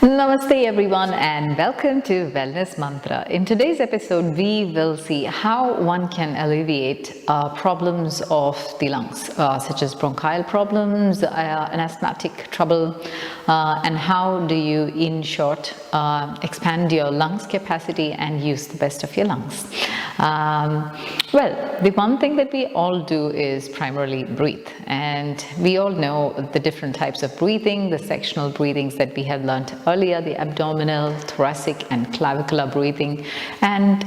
Namaste everyone and welcome to Wellness Mantra. In today's episode, we will see how one can alleviate problems of the lungs, such as bronchial problems, an asthmatic trouble, and how do you, in short, expand your lungs capacity and use the best of your lungs. Well, the one thing that we all do is primarily breathe, and we all know the different types of breathing, the sectional breathings that we have learned earlier, the abdominal, thoracic and clavicular breathing, and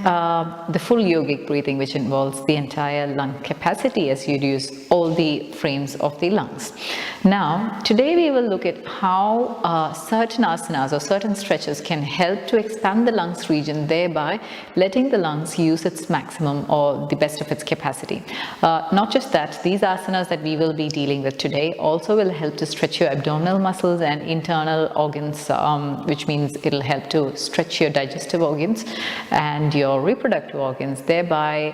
the full yogic breathing, which involves the entire lung capacity as you use all the frames of the lungs. Now, today we will look at how certain asanas or certain stretches can help to expand the lungs region, thereby letting the lungs use its maximum or the best of its capacity. Not just that, these asanas that we will be dealing with today also will help to stretch your abdominal muscles and internal organs, which means it'll help to stretch your digestive organs and your reproductive organs, thereby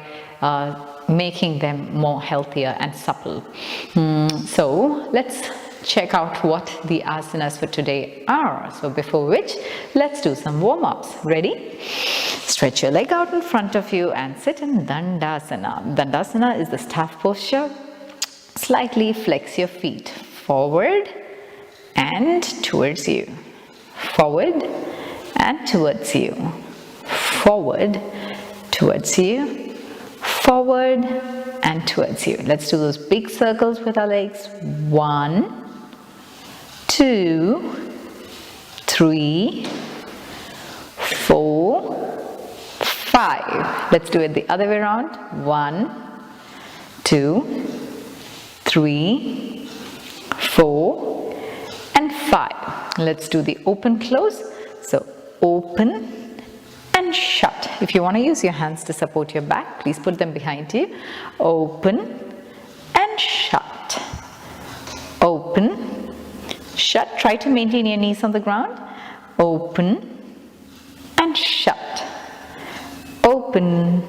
making them more healthier and supple. So let's check out what the asanas for today are. So before which, let's do some warm-ups. Ready? Stretch your leg out in front of you and sit in Dandasana. Dandasana is the staff posture. Slightly flex your feet forward and towards you. Forward and towards you. Forward, towards you. Forward and towards you. Let's do those big circles with our legs. 1, 2, 3, 4, 5. Let's do it the other way around. 1, 2, 3, 4, and 5. Let's do the open close. So open and shut. If you want to use your hands to support your back, please put them behind you. Open and shut. Open, shut. Try to maintain your knees on the ground. Open and shut. Open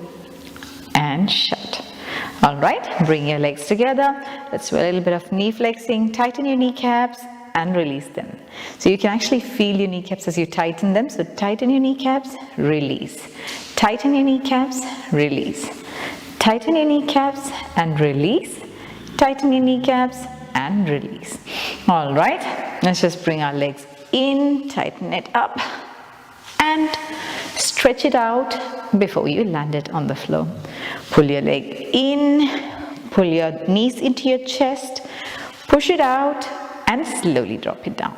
and shut. All right, bring your legs together. Let's do a little bit of knee flexing. Tighten your kneecaps and release them. So you can actually feel your kneecaps as you tighten them. So tighten your kneecaps, release. Tighten your kneecaps, release. Tighten your kneecaps and release. Tighten your kneecaps and release. All right, let's just bring our legs in, tighten it up and stretch it out before you land it on the floor. Pull your leg in, pull your knees into your chest, push it out and slowly drop it down.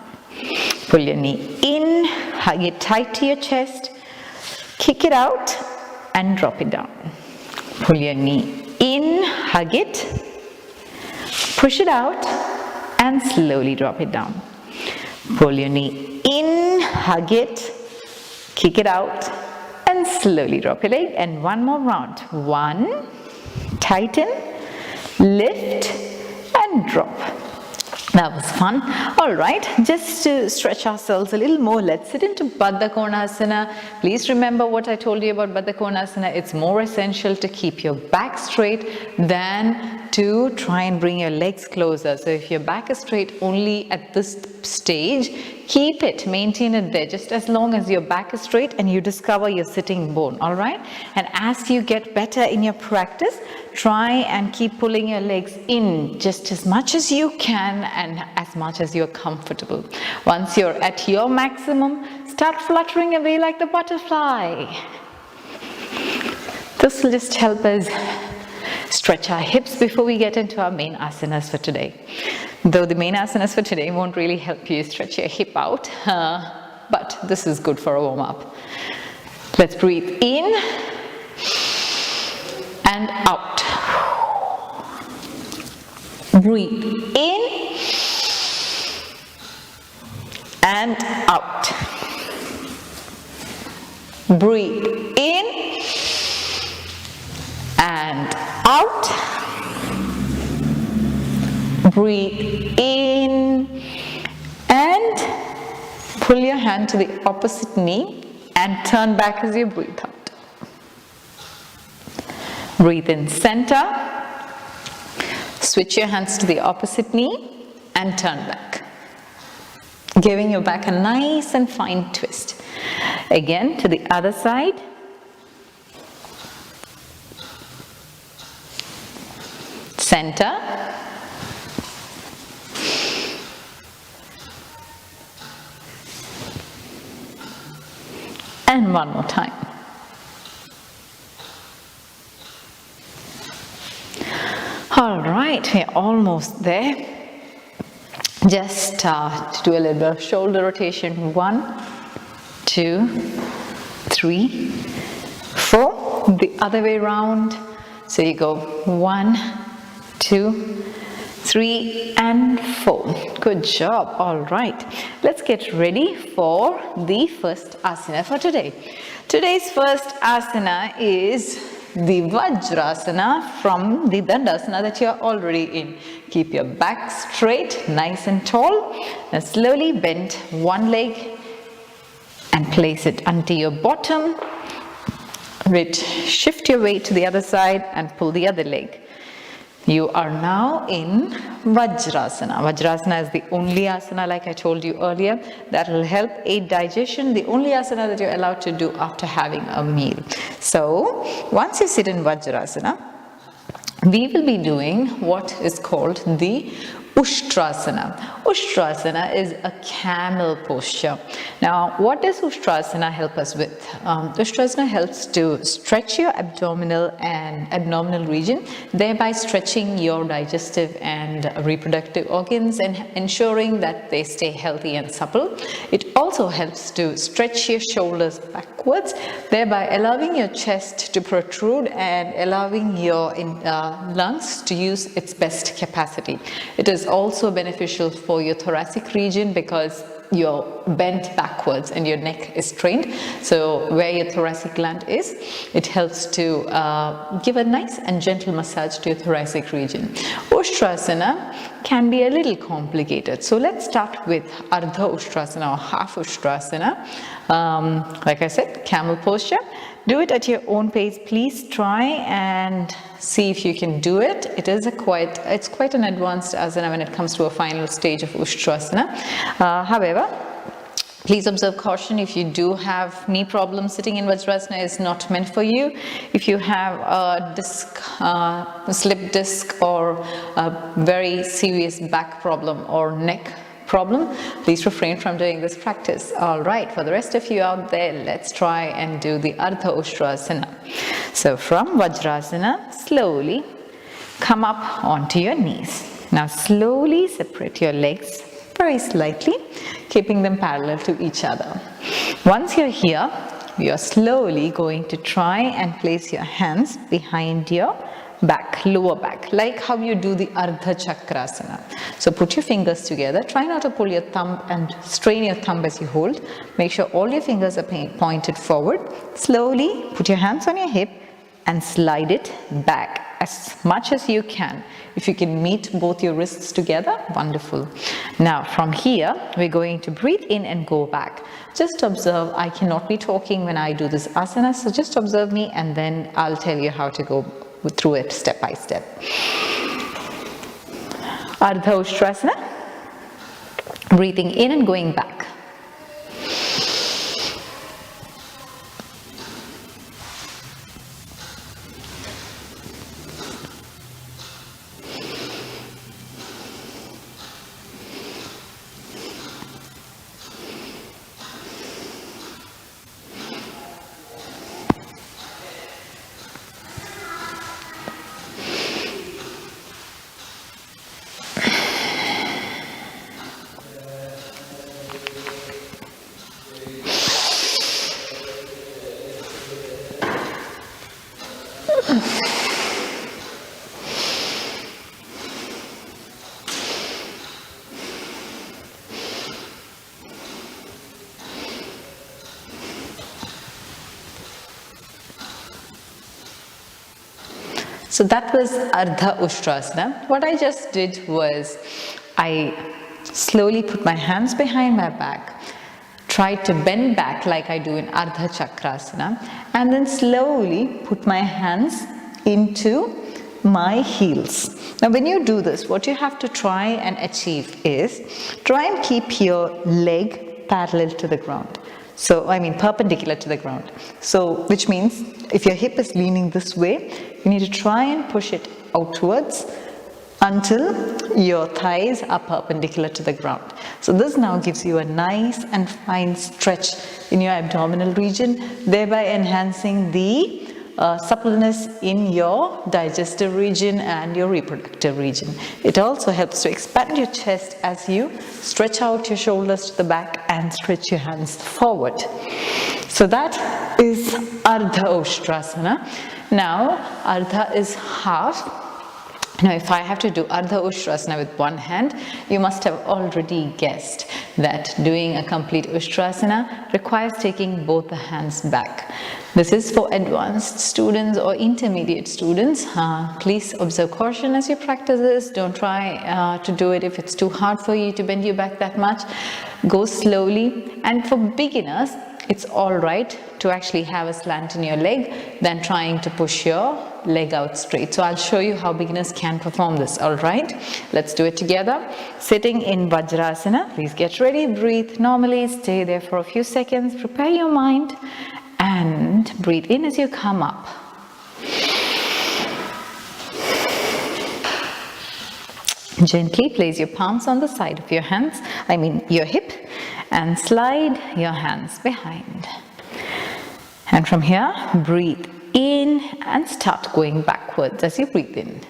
Pull your knee in, hug it tight to your chest, kick it out and drop it down. Pull your knee in, hug it, push it out and slowly drop it down. Pull your knee in, hug it, kick it out and slowly drop your leg. And one more round. 1, tighten, lift and drop. That was fun. All right, just to stretch ourselves a little more, let's sit into Baddha Konasana. Please remember what I told you about Baddha Konasana. It's more essential to keep your back straight than to try and bring your legs closer. So if your back is straight only at this stage, keep it, maintain it there, just as long as your back is straight and you discover your sitting bone, all right? And as you get better in your practice, try and keep pulling your legs in just as much as you can and as much as you're comfortable. Once you're at your maximum, start fluttering away like the butterfly. This will just help us stretch our hips before we get into our main asanas for today. Though the main asanas for today won't really help you stretch your hip out, but this is good for a warm-up. Let's breathe in and out. Breathe in and out. Breathe in and out. Breathe in and pull your hand to the opposite knee and turn back as you breathe out. Breathe in center. Switch your hands to the opposite knee and turn back. giving your back a nice and fine twist. Again, to the other side. Center. And one more time. All right, we're almost there. Just to do a little bit of shoulder rotation. 1, 2, 3, 4. The other way around. So you go 1, 2, 3 and 4. Good job. All right. Let's get ready for the first asana for today. Today's first asana is the Vajrasana from the Dandasana that you are already in. Keep your back straight, nice and tall. Now slowly bend one leg and place it onto your bottom. Shift your weight to the other side and pull the other leg. You are now in Vajrasana. Vajrasana is the only asana, like I told you earlier, that will help aid digestion. The only asana that you're allowed to do after having a meal. So, once you sit in Vajrasana, we will be doing what is called the Ushtrasana. Ushtrasana is a camel posture. Now, what does Ushtrasana help us with? Ushtrasana helps to stretch your abdominal region, thereby stretching your digestive and reproductive organs and ensuring that they stay healthy and supple. It also helps to stretch your shoulders backwards, thereby allowing your chest to protrude and allowing your lungs to use its best capacity. It is also beneficial for your thoracic region because you're bent backwards and your neck is strained. So where your thoracic gland is, it helps to give a nice and gentle massage to your thoracic region. Ushtrasana can be a little complicated. So let's start with Ardha Ushtrasana or half Ushtrasana. Like I said, camel posture. Do it at your own pace. Please try and see if you can do it. It's quite an advanced asana when it comes to a final stage of Ushtrasana. However, please observe caution. If you do have knee problems, sitting in Vajrasana is not meant for you. If you have a slip disc or a very serious back problem or neck problem, please refrain from doing this practice. All right, for the rest of you out there, let's try and do the Ardha Ushtrasana. So from Vajrasana, slowly come up onto your knees. Now slowly separate your legs very slightly, keeping them parallel to each other. Once you're here, you're slowly going to try and place your hands behind your back, lower back, like how you do the Ardha Chakrasana. So put your fingers together. Try not to pull your thumb and strain your thumb as you hold. Make sure all your fingers are pointed forward. Slowly put your hands on your hip and slide it back as much as you can. If you can meet both your wrists together, wonderful. Now from here, we're going to breathe in and go back. Just observe. I cannot be talking when I do this asana, so just observe me and then I'll tell you how to go through it step by step. Ardha Ushtrasana, breathing in and going back. So that was Ardha Ushtrasana. What I just did was I slowly put my hands behind my back, tried to bend back like I do in Ardha Chakrasana, and then slowly put my hands into my heels. Now when you do this, what you have to try and achieve is, try and keep your leg parallel to the ground. So, perpendicular to the ground. So, which means if your hip is leaning this way, you need to try and push it outwards until your thighs are perpendicular to the ground. So this now gives you a nice and fine stretch in your abdominal region, thereby enhancing the suppleness in your digestive region and your reproductive region. It also helps to expand your chest as you stretch out your shoulders to the back and stretch your hands forward. So that is Ardha Ushtrasana. Now Ardha is half. Now if I have to do Ardha Ushtrasana with one hand, you must have already guessed that doing a complete Ushtrasana requires taking both the hands back. This is for advanced students or intermediate students. Please observe caution as you practice this. Don't try to do it if it's too hard for you to bend your back that much. Go slowly. And for beginners, it's all right to actually have a slant in your leg than trying to push your leg out straight. So I'll show you how beginners can perform this, all right? Let's do it together. Sitting in Vajrasana, please get ready, breathe normally, stay there for a few seconds, prepare your mind and breathe in as you come up. Gently place your palms on the side of your hands, your hip, and slide your hands behind. And from here, breathe in and start going backwards as you breathe in.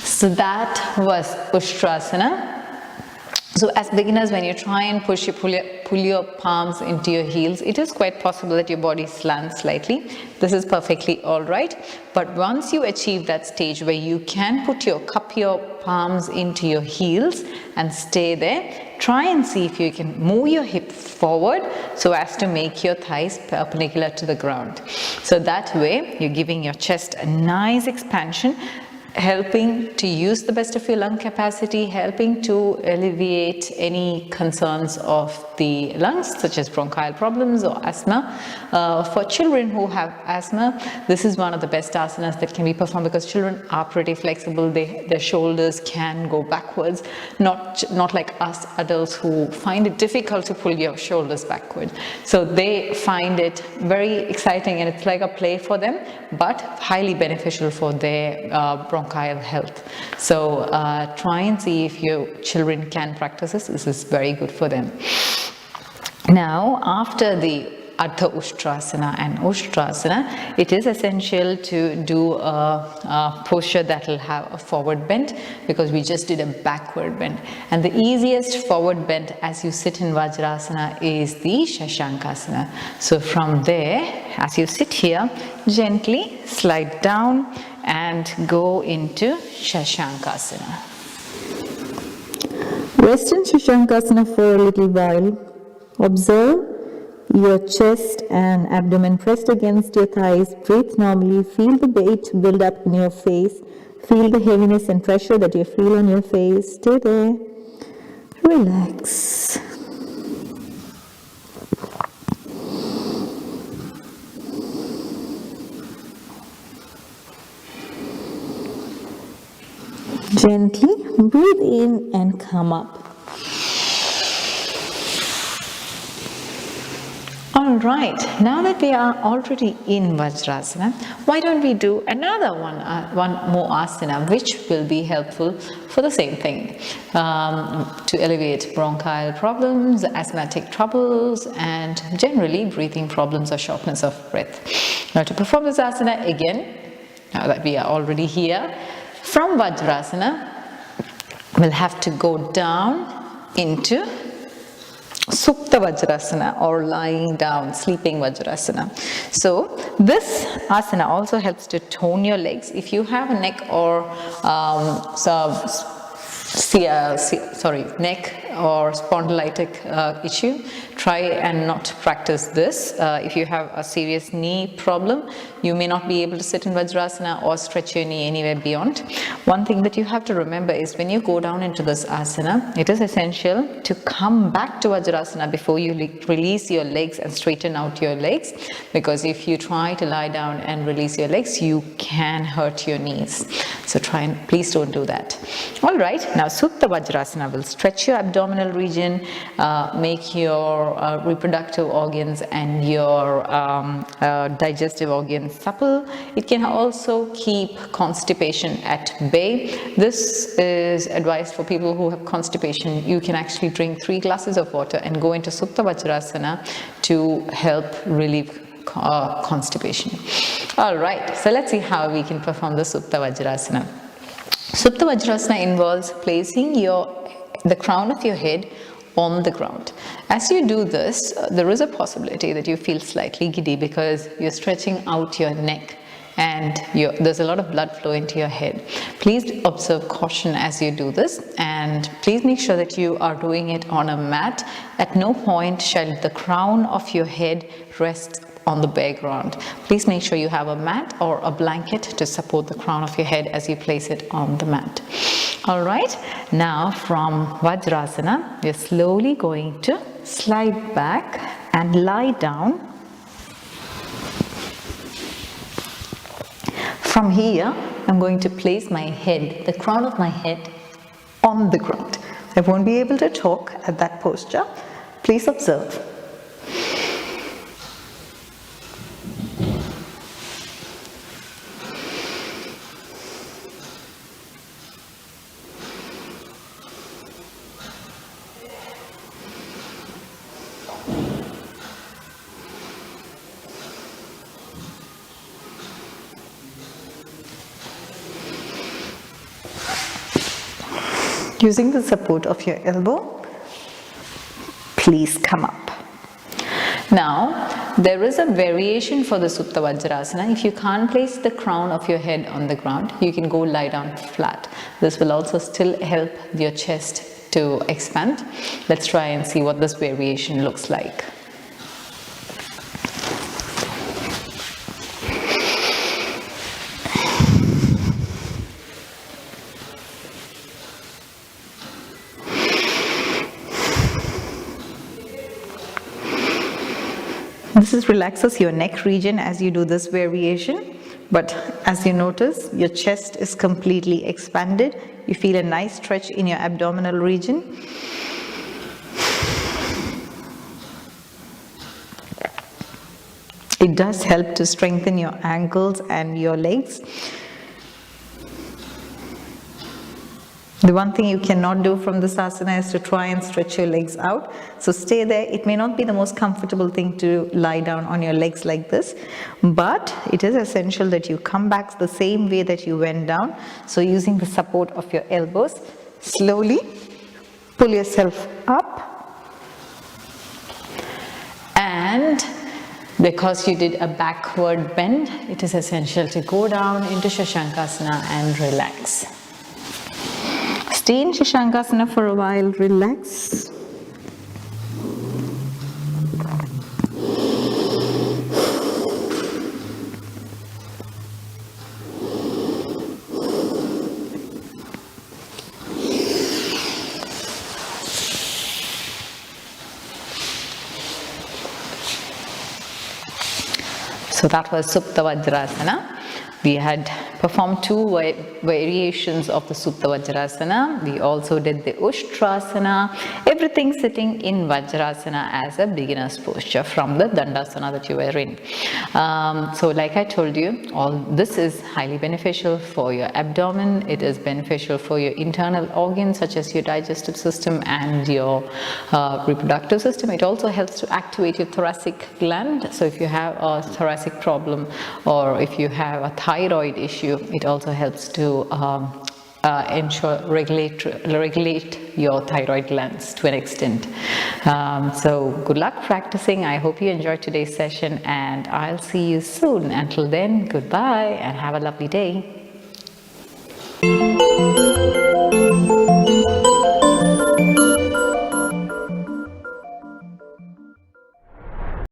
So that was Ushtrasana. So as beginners, when you try and pull your palms into your heels, it is quite possible that your body slants slightly. This is perfectly all right. But once you achieve that stage where you can cup your palms into your heels and stay there, try and see if you can move your hip forward so as to make your thighs perpendicular to the ground. So that way, you're giving your chest a nice expansion, helping to use the best of your lung capacity, helping to alleviate any concerns of the lungs, such as bronchial problems or asthma. For children who have asthma, this is one of the best asanas that can be performed because children are pretty flexible. Their shoulders can go backwards, not like us adults who find it difficult to pull your shoulders backward. So they find it very exciting and it's like a play for them, but highly beneficial for their bronchial health. So try and see if your children can practice this. This is very good for them. Now, after the Ardha Ushtrasana and Ushtrasana, it is essential to do a posture that will have a forward bend because we just did a backward bend. And the easiest forward bend as you sit in Vajrasana is the Shashankasana. So from there, as you sit here, gently slide down and go into Shashankasana. Rest in Shashankasana for a little while. Observe your chest and abdomen pressed against your thighs. Breathe normally. Feel the weight build up in your face. Feel the heaviness and pressure that you feel on your face. Stay there. Relax. Gently breathe in and come up. All right, now that we are already in Vajrasana, why don't we do another one more asana, which will be helpful for the same thing, to alleviate bronchial problems, asthmatic troubles, and generally breathing problems or shortness of breath. Now to perform this asana again, now that we are already here, from Vajrasana, we'll have to go down into Supta Vajrasana or lying down, sleeping Vajrasana. So this asana also helps to tone your legs. If you have a neck or neck or spondylitic issue, try and not practice this. If you have a serious knee problem, you may not be able to sit in Vajrasana or stretch your knee anywhere beyond. One thing that you have to remember is when you go down into this asana, it is essential to come back to Vajrasana before you release your legs and straighten out your legs, because if you try to lie down and release your legs, you can hurt your knees. So please don't do that. All right, now Supta Vajrasana will stretch your abdominal region, make your reproductive organs and your digestive organs supple. It can also keep constipation at bay. This is advised for people who have constipation. You can actually drink 3 glasses of water and go into Supta Vajrasana to help relieve constipation. All right, so let's see how we can perform the Supta Vajrasana. Supta Vajrasana involves placing the crown of your head on the ground. As you do this, there is a possibility that you feel slightly giddy because you're stretching out your neck and there's a lot of blood flow into your head. Please observe caution as you do this, and please make sure that you are doing it on a mat. At no point shall the crown of your head rest on the bare ground. Please make sure you have a mat or a blanket to support the crown of your head as you place it on the mat. All right, now from Vajrasana, we're slowly going to slide back and lie down. From here, I'm going to place my head, the crown of my head, on the ground. I won't be able to talk at that posture. Please observe. Using the support of your elbow, please come up. Now, there is a variation for the Supta Vajrasana. If you can't place the crown of your head on the ground, you can go lie down flat. This will also still help your chest to expand. Let's try and see what this variation looks like. This relaxes your neck region as you do this variation, but as you notice, your chest is completely expanded. You feel a nice stretch in your abdominal region. It does help to strengthen your ankles and your legs. The one thing you cannot do from this asana is to try and stretch your legs out. So stay there. It may not be the most comfortable thing to lie down on your legs like this, but it is essential that you come back the same way that you went down. So using the support of your elbows, slowly pull yourself up, and because you did a backward bend, it is essential to go down into Shashankasana and relax. Stay in Shashankasana for a while, relax. So that was Supta Vajrasana. We had performed 2 variations of the Supta Vajrasana. We also did the Ushtrasana, everything sitting in Vajrasana as a beginner's posture from the Dandasana that you were in. So like I told you, all this is highly beneficial for your abdomen. It is beneficial for your internal organs such as your digestive system and your reproductive system. It also helps to activate your thoracic gland. So if you have a thoracic problem or if you have a thyroid issue, it also helps to regulate your thyroid glands to an extent. So good luck practicing. I hope you enjoyed today's session, and I'll see you soon. Until then, goodbye and have a lovely day.